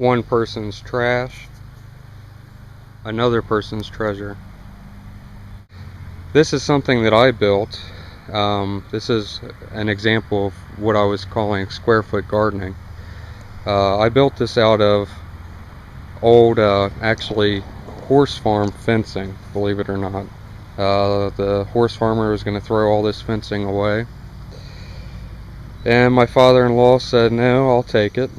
one person's trash, another person's treasure. This is something that I built. This is an example of what I was calling square foot gardening. I built this out of old, actually, horse farm fencing, believe it or not. The horse farmer was going to throw all this fencing away, and my father-in-law said, no, I'll take it.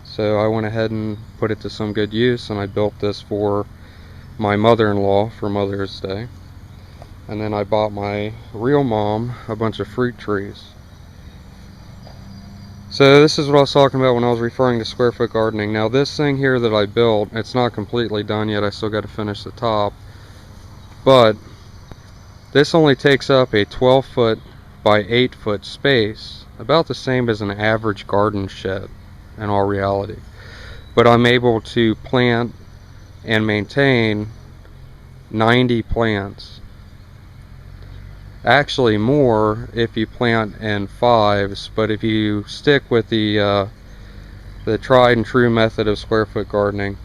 So I went ahead and put it to some good use, and I built this for my mother-in-law for Mother's Day. And then I bought my real mom a bunch of fruit trees. So this is what I was talking about when I was referring to square foot gardening. Now this thing here that I built, it's not completely done yet. I still got to finish the top. But this only takes up a 12 foot by 8 foot space, about the same as an average garden shed in all reality. But I'm able to plant and maintain 90 plants. Actually more if you plant in fives, but if you stick with the tried and true method of square foot gardening,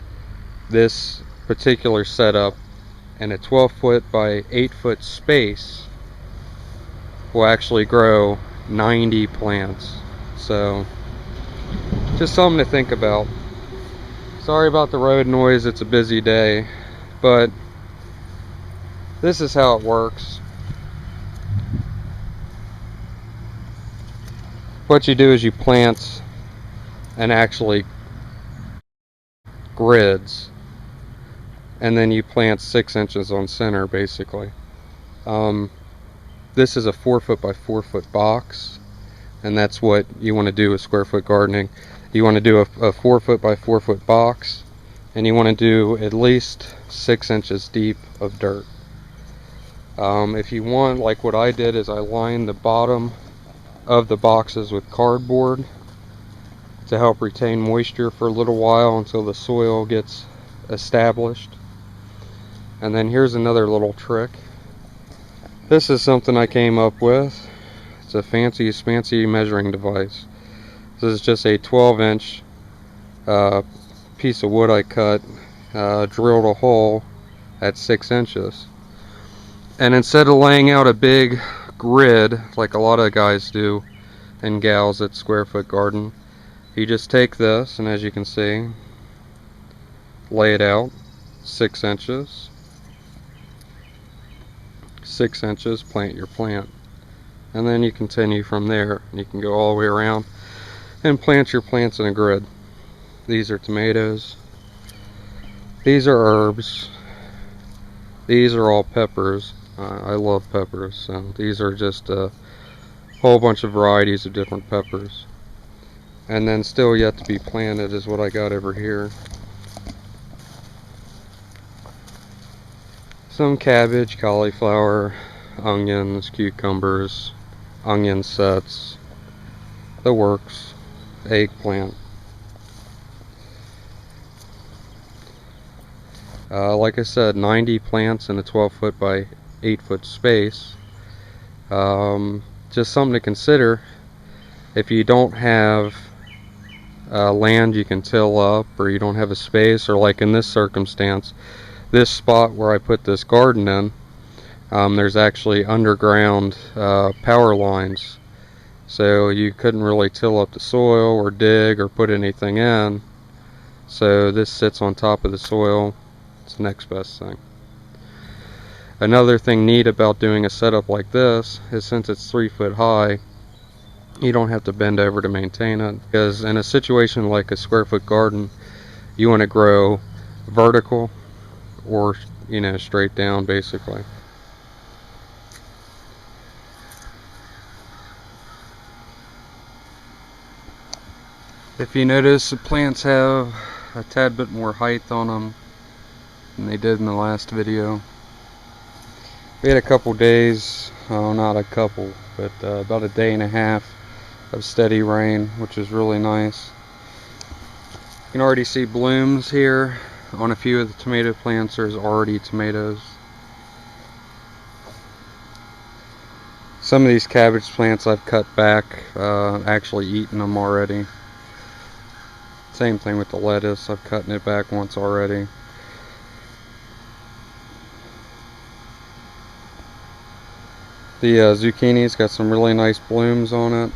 this particular setup in a 12 foot by 8 foot space will actually grow 90 plants. So just something to think about. Sorry about the road noise, it's a busy day, but this is how it works. What you do is you plant and actually grids, and then you plant 6 inches on center basically. This is a 4 foot by 4 foot box, and that's what you want to do with square foot gardening. You want to do a 4 foot by 4 foot box, and you want to do at least 6 inches deep of dirt. If you want, like what I did, is I lined the bottom of the boxes with cardboard to help retain moisture for a little while until the soil gets established. And then here's another little trick. This is something I came up with. It's a fancy measuring device. This is just a 12-inch piece of wood I cut, drilled a hole at 6 inches. And instead of laying out a big grid like a lot of guys do and gals at Square Foot Garden, you just take this, and as you can see, lay it out 6 inches, 6 inches, plant your plant, and then you continue from there. You can go all the way around and plant your plants in a grid. These are tomatoes, these are herbs, these are all peppers. I love peppers, so these are just a whole bunch of varieties of different peppers. And then still yet to be planted is what I got over here. Some cabbage, cauliflower, onions, cucumbers, onion sets, the works, eggplant. Like I said, 90 plants in a 12 foot by 8 foot space. Just something to consider if you don't have land you can till up, or you don't have a space, or like in this circumstance, this spot where I put this garden in, there's actually underground power lines, so you couldn't really till up the soil or dig or put anything in, so this sits on top of the soil. It's the next best thing. Another thing neat about doing a setup like this is, since it's 3 foot high, you don't have to bend over to maintain it, because in a situation like a square foot garden, you want to grow vertical or, you know, straight down basically. If you notice, the plants have a tad bit more height on them than they did in the last video. We had a couple days, not a couple, but about a day and a half of steady rain, which is really nice. You can already see blooms here on a few of the tomato plants. There's already tomatoes. Some of these cabbage plants I've cut back, actually eaten them already. Same thing with the lettuce. I've cut it back once already. The zucchini's got some really nice blooms on it.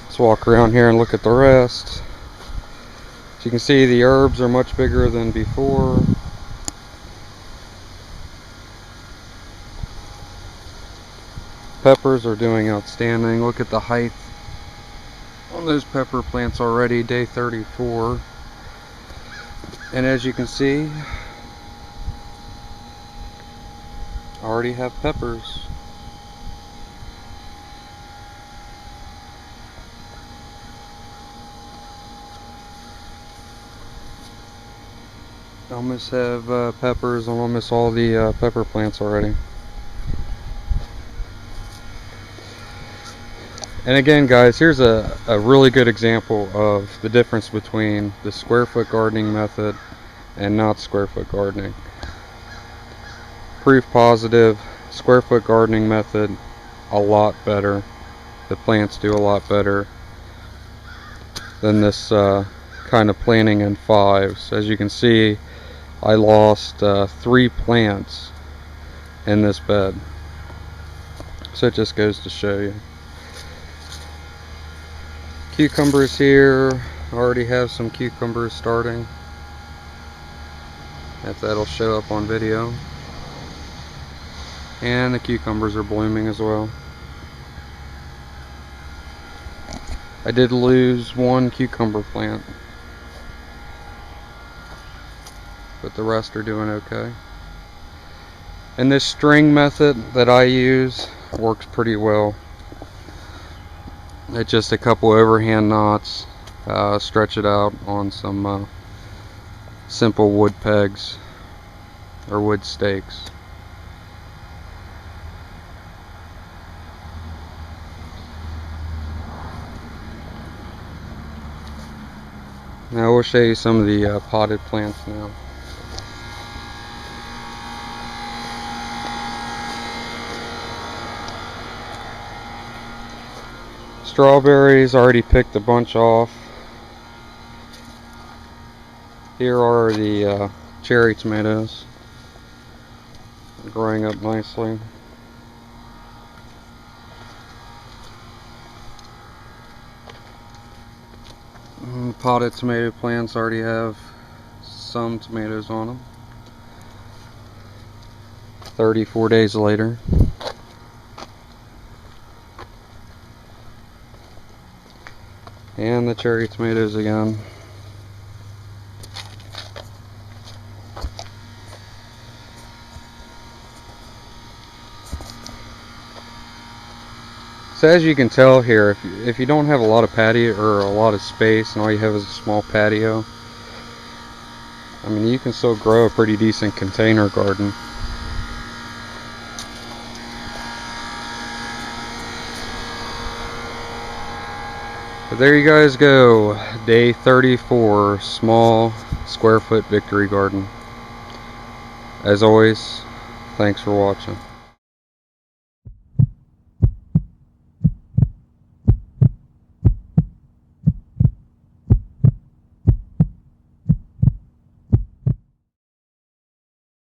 Let's walk around here and look at the rest. As you can see, the herbs are much bigger than before. Peppers are doing outstanding. Look at the height on those pepper plants already, day 34. And as you can see, I already have peppers. I almost have peppers on almost all the pepper plants already. And again, guys, here's a really good example of the difference between the square foot gardening method and not square foot gardening. Proof positive, square foot gardening method, a lot better. The plants do a lot better than this kind of planting in fives. As you can see, I lost 3 plants in this bed. So it just goes to show you. Cucumbers here, I already have some cucumbers starting, if that'll show up on video. And the cucumbers are blooming as well. I did lose 1 cucumber plant, but the rest are doing okay. And this string method that I use works pretty well. It's just a couple overhand knots, stretch it out on some simple wood pegs or wood stakes. Now we'll show you some of the potted plants now. Strawberries, already picked a bunch off. Here are the cherry tomatoes, growing up nicely. Potted tomato plants already have some tomatoes on them. 34 days later. And the cherry tomatoes again. So as you can tell here, if you don't have a lot of patio or a lot of space and all you have is a small patio, I mean, you can still grow a pretty decent container garden. But there you guys go, day 34, small square foot victory garden. As always, thanks for watching.